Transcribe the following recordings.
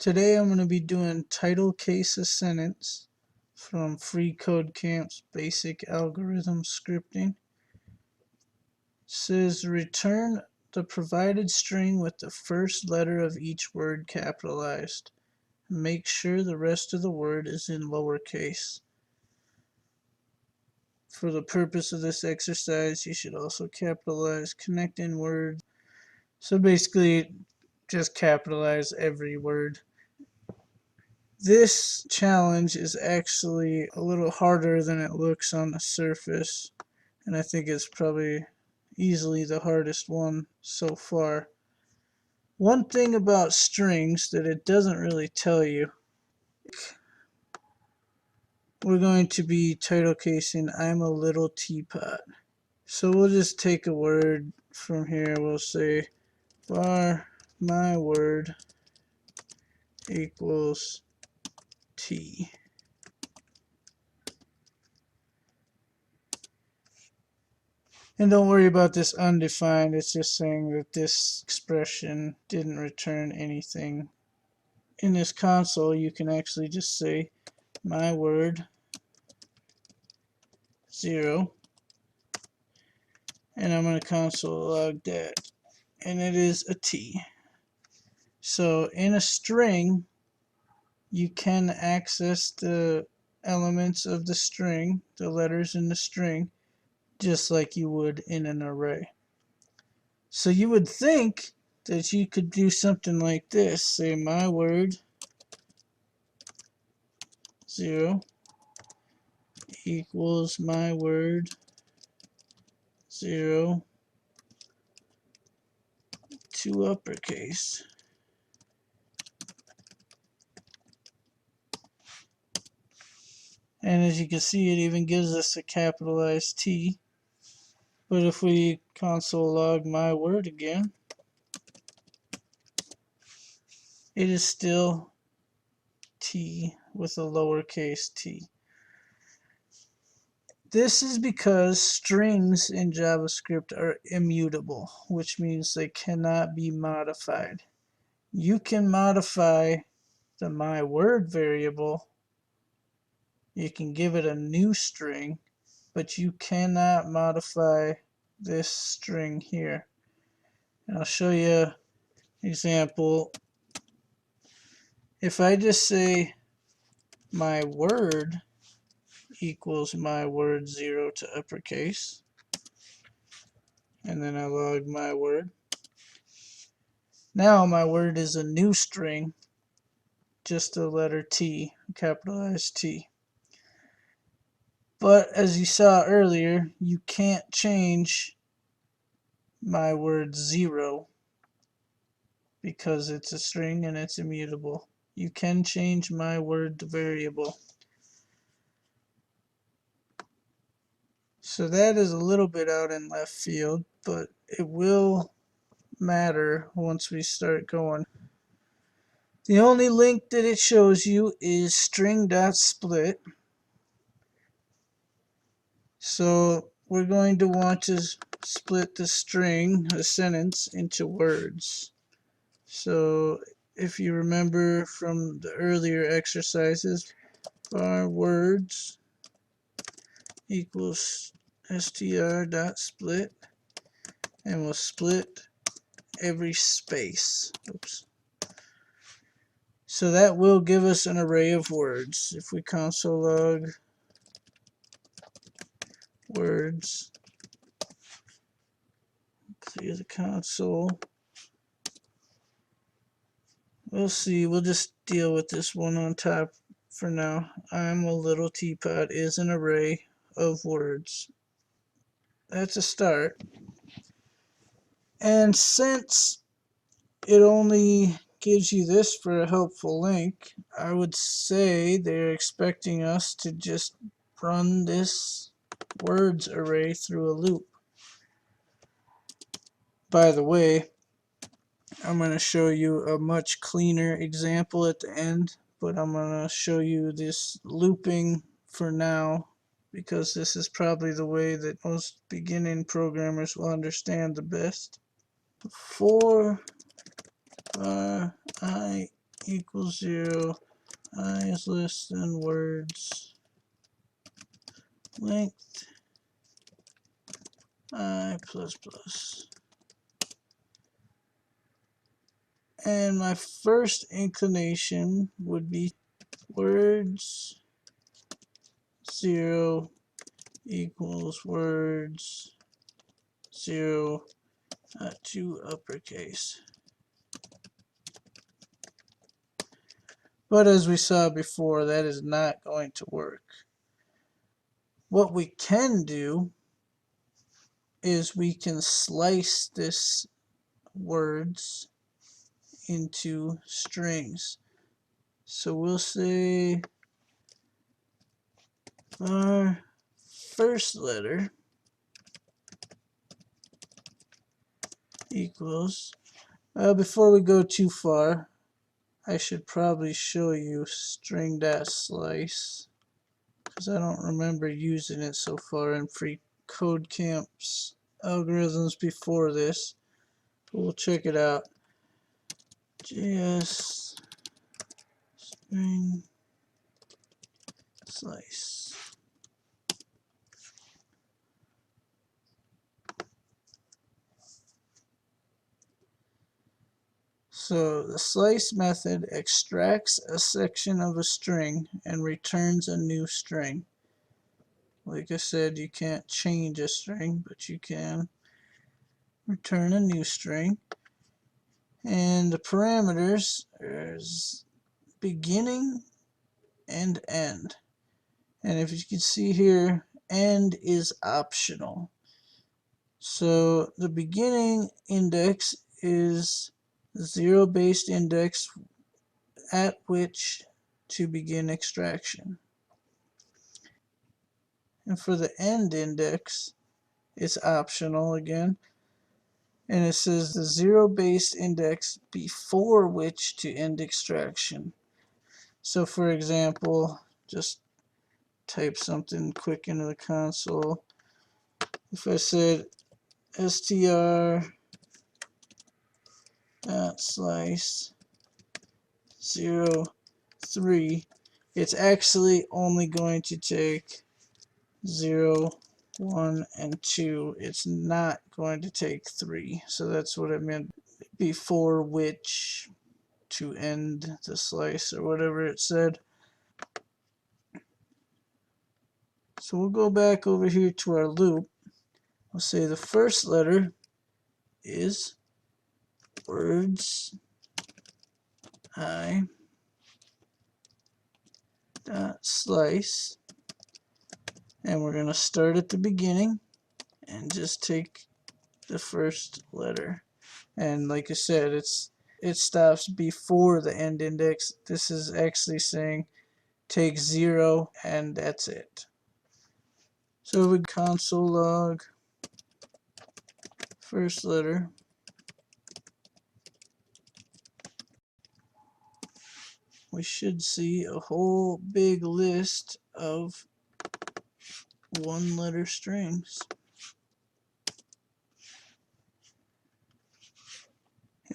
Today I'm going to be doing title case of sentence from FreeCodeCamp's Basic Algorithm Scripting. It says return the provided string with the first letter of each word capitalized. Make sure the rest of the word is in lowercase. For the purpose of this exercise, you should also capitalize connecting words. So basically, just capitalize every word. This challenge is actually a little harder than it looks on the surface, and I think it's probably easily the hardest one so far. One thing about strings that it doesn't really tell you, we're going to be title casing I'm a little teapot. So we'll just take a word from here. We'll say var my word equals tea. And don't worry about this undefined, it's just saying that this expression didn't return anything. In this console, you can actually just say my word 0, and I'm going to console log that, and it is a T. So in a string, you can access the elements of the string, the letters in the string, just like you would in an array. So you would think that you could do something like this. Say my word 0 equals my word 0 to uppercase. And as you can see, it even gives us a capitalized T. But if we console log my word again, it is still T with a lowercase t. This is because strings in JavaScript are immutable, which means they cannot be modified. You can modify the my word variable. You can give it a new string, but you cannot modify this string here. And I'll show you an example. If I just say my word equals my word 0 to uppercase, and then I log my word. Now my word is a new string, just the letter T, capitalized T. But as you saw earlier, you can't change my word 0 because it's a string and it's immutable. You can change my word variable. So that is a little bit out in left field, but it will matter once we start going. The only link that it shows you is string.split. So we're going to want to split the string, a sentence, into words. So if you remember from the earlier exercises, var words equals str.split, and we'll split every space. Oops. So that will give us an array of words. If we console log words, clear the console, we'll see. We'll just deal with this one on top for now. I'm a little teapot is an array of words. That's a start. And since it only gives you this for a helpful link, I would say they're expecting us to just run this words array through a loop. By the way, I'm going to show you a much cleaner example at the end, but I'm going to show you this looping for now because this is probably the way that most beginning programmers will understand the best. For I equals 0, I is less than words length I plus plus. And my first inclination would be words 0 equals words 0 to uppercase. But as we saw before, that is not going to work. What we can do is we can slice this words into strings. So we'll say our first letter equals, before we go too far, I should probably show you string.slice because I don't remember using it so far in free code camp's algorithms before this. But we'll check it out. JS string slice. So the slice method extracts a section of a string and returns a new string. Like I said, you can't change a string, but you can return a new string. And the parameters is beginning and end. And if you can see here, end is optional. So the beginning index is the zero-based index at which to begin extraction. And for the end index, it's optional again. And it says the zero-based index before which to end extraction. So for example, just type something quick into the console. If I said str dot slice 0, 3, it's actually only going to take 0, 1, and 2. It's not going to take 3. So that's what it meant before which to end the slice or whatever it said. So we'll go back over here to our loop. We'll say the first letter is words I dot slice, and we're going to start at the beginning and just take the first letter. And like I said, it stops before the end index. This is actually saying take 0 and that's it. So we console log first letter. We should see a whole big list of one-letter strings.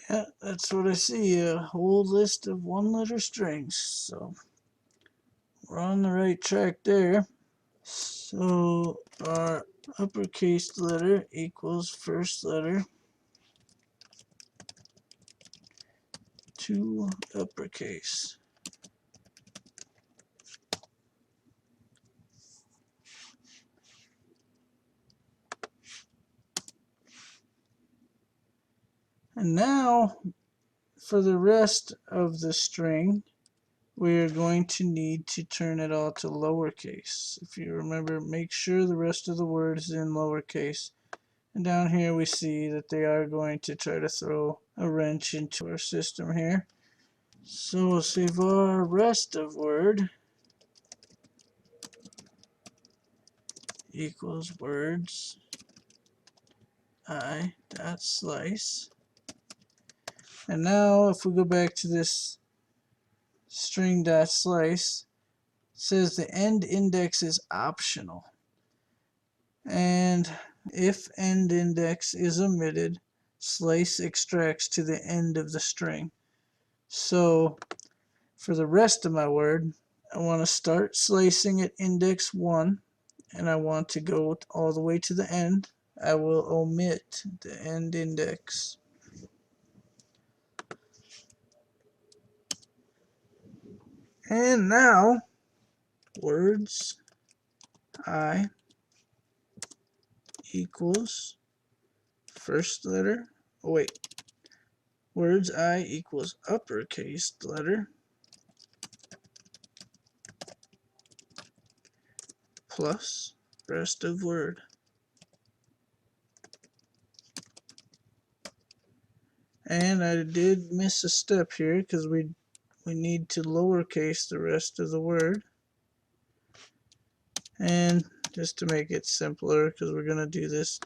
Yeah, that's what I see, a whole list of one-letter strings. So we're on the right track there. So our uppercase letter equals first letter to uppercase. And now for the rest of the string, we are going to need to turn it all to lowercase. If you remember, make sure the rest of the word is in lowercase. And down here we see that they are going to try to throw a wrench into our system here. So we'll say var rest of word equals words I dot slice. And now if we go back to this string dot slice, it says the end index is optional. And if end index is omitted, slice extracts to the end of the string. So For the rest of my word, I want to start slicing at index 1, and I want to go all the way to the end. I will omit the end index. And now, words I equals first letter. Oh wait, words I equals uppercase letter plus rest of word. And I did miss a step here because we need to lowercase the rest of the word. And just to make it simpler, because we're going to do this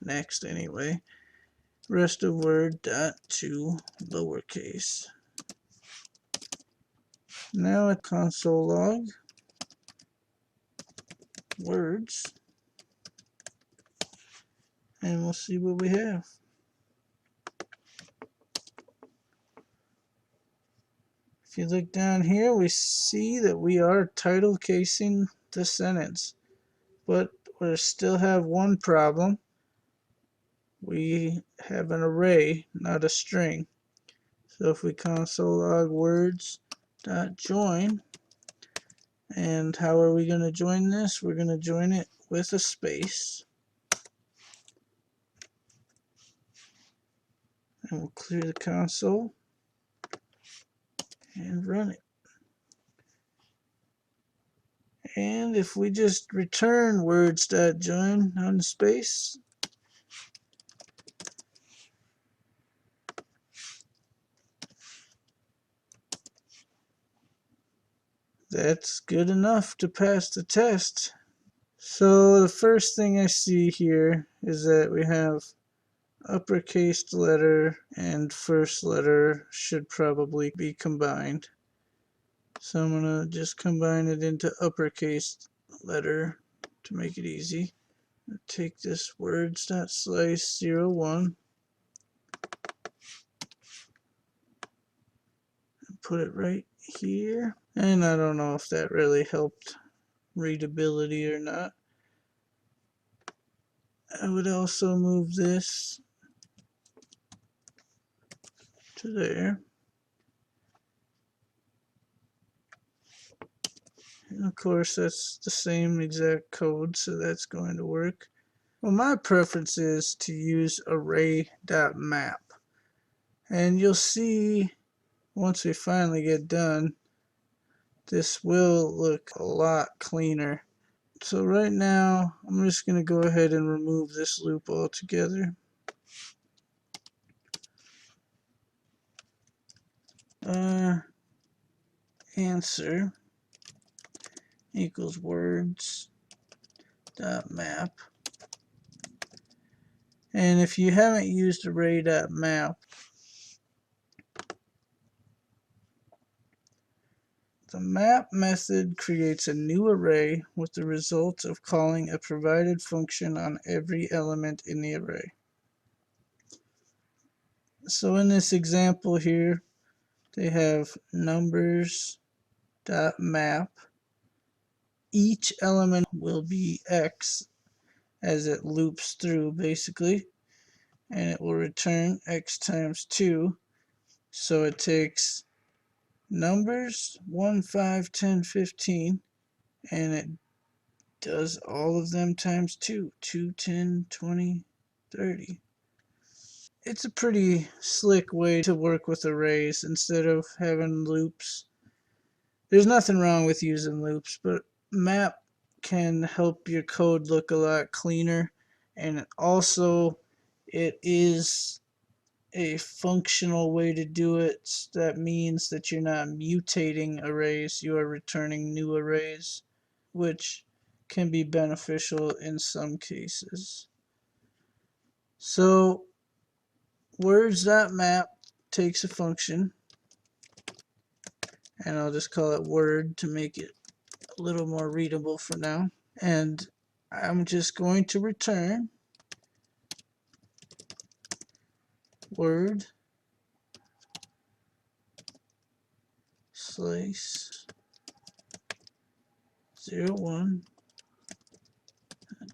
next anyway, rest of word dot to lowercase. Now at console log words, and we'll see what we have. If you look down here, we see that we are title casing the sentence, but we still have one problem. We have an array, not a string. So if we console log words dot join, and how are we going to join this? We're going to join it with a space, and we'll clear the console and run it. And if we just return words.join on the space, that's good enough to pass the test. So the first thing I see here is that we have uppercase letter and first letter should probably be combined. So I'm going to just combine it into uppercase letter to make it easy. Take this words.slice 01 and put it right here. And I don't know if that really helped readability or not. I would also move this to there. And of course that's the same exact code, so that's going to work. Well, my preference is to use array.map. And you'll see once we finally get done, this will look a lot cleaner. So right now, I'm just going to go ahead and remove this loop altogether. Answer equals words dot map. And if you haven't used array.map, the map method creates a new array with the result of calling a provided function on every element in the array. So in this example here, they have numbers.map. Each element will be x as it loops through basically, and it will return x times 2. So it takes numbers 1, 5, 10, 15, and it does all of them times 2. 2, 10, 20, 30. It's a pretty slick way to work with arrays instead of having loops. There's nothing wrong with using loops, but map can help your code look a lot cleaner, and also it is a functional way to do it. That means that you're not mutating arrays, you are returning new arrays, which can be beneficial in some cases. So words.map takes a function, and I'll just call it word to make it a little more readable for now. And I'm just going to return word slice 0, 1,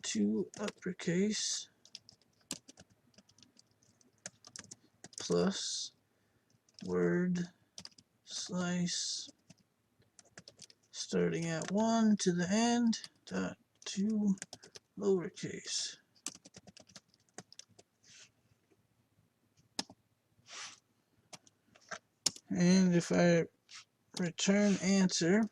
2 uppercase plus word slice starting at 1 to the end dot 2 lowercase. And if I return answer,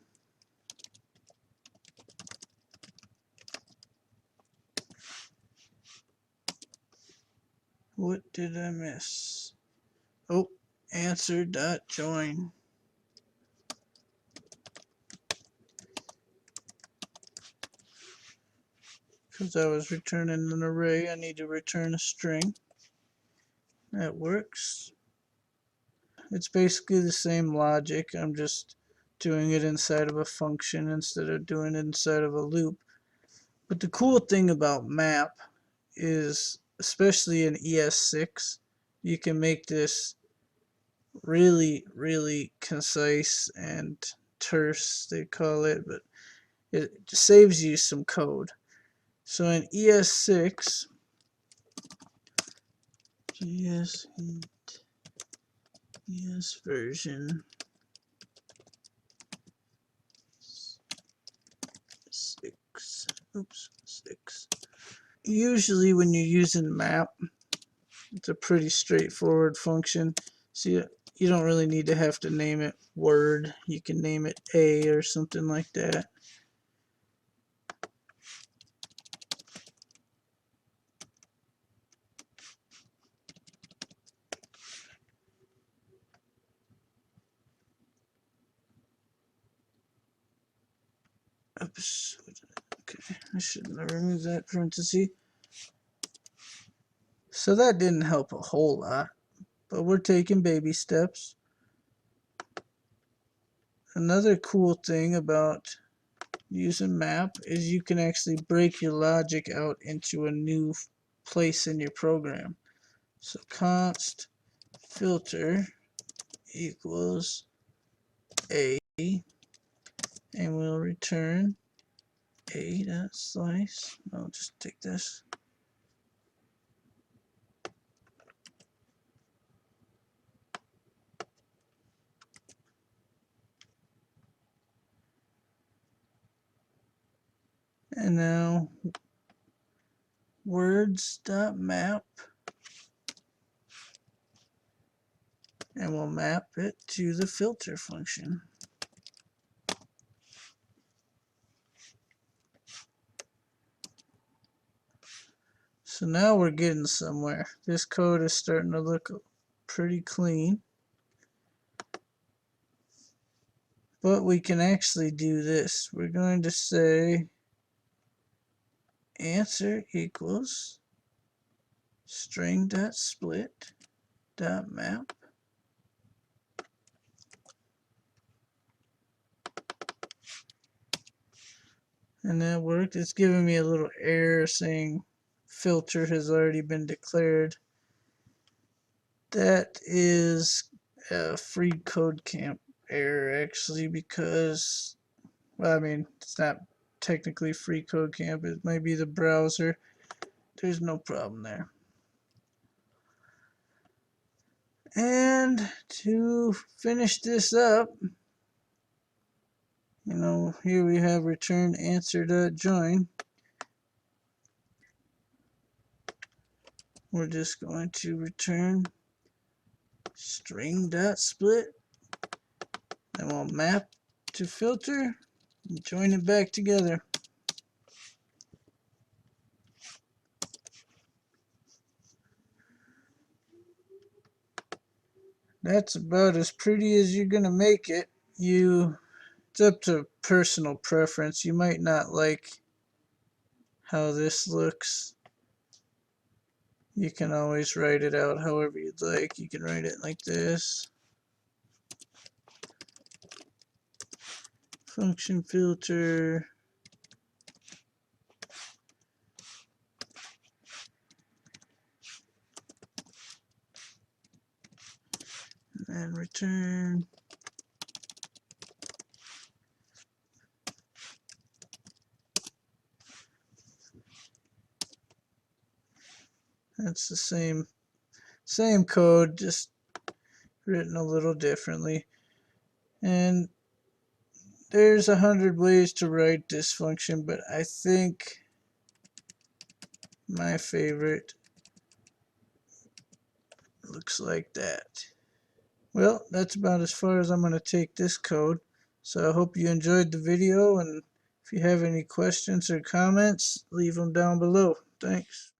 what did I miss? Oh, answer dot join. Because I was returning an array, I need to return a string. That works. It's basically the same logic. I'm just doing it inside of a function instead of doing it inside of a loop. But the cool thing about map is, especially in ES6, you can make this really, really concise and terse, they call it, but it saves you some code. So in ES6, ES version 6. Usually when you're using map, it's a pretty straightforward function. So you don't really need to have to name it word. You can name it A or something like that. Oops. Okay, I shouldn't have removed that parenthesis. So that didn't help a whole lot, but we're taking baby steps. Another cool thing about using map is you can actually break your logic out into a new place in your program. So const filter equals A, and we'll return A.slice. I'll just take this. And now words.map, and we'll map it to the filter function. So now we're getting somewhere. This code is starting to look pretty clean. But we can actually do this. We're going to say answer equals string.split.map. And that worked. It's giving me a little error saying filter has already been declared. That is a FreeCodeCamp error actually, because, well, I mean, it's not technically FreeCodeCamp. It might be the browser. There's no problem there. And to finish this up, here we have return answer.join. We're just going to return string.split, and we'll map to filter and join it back together. That's about as pretty as you're gonna make it. It's up to personal preference. You might not like how this looks. You can always write it out however you'd like. You can write it like this. Function filter. And return It's the same code, just written a little differently. And there's 100 ways to write this function, but I think my favorite looks like that. Well, that's about as far as I'm going to take this code. So I hope you enjoyed the video, and if you have any questions or comments, leave them down below. Thanks.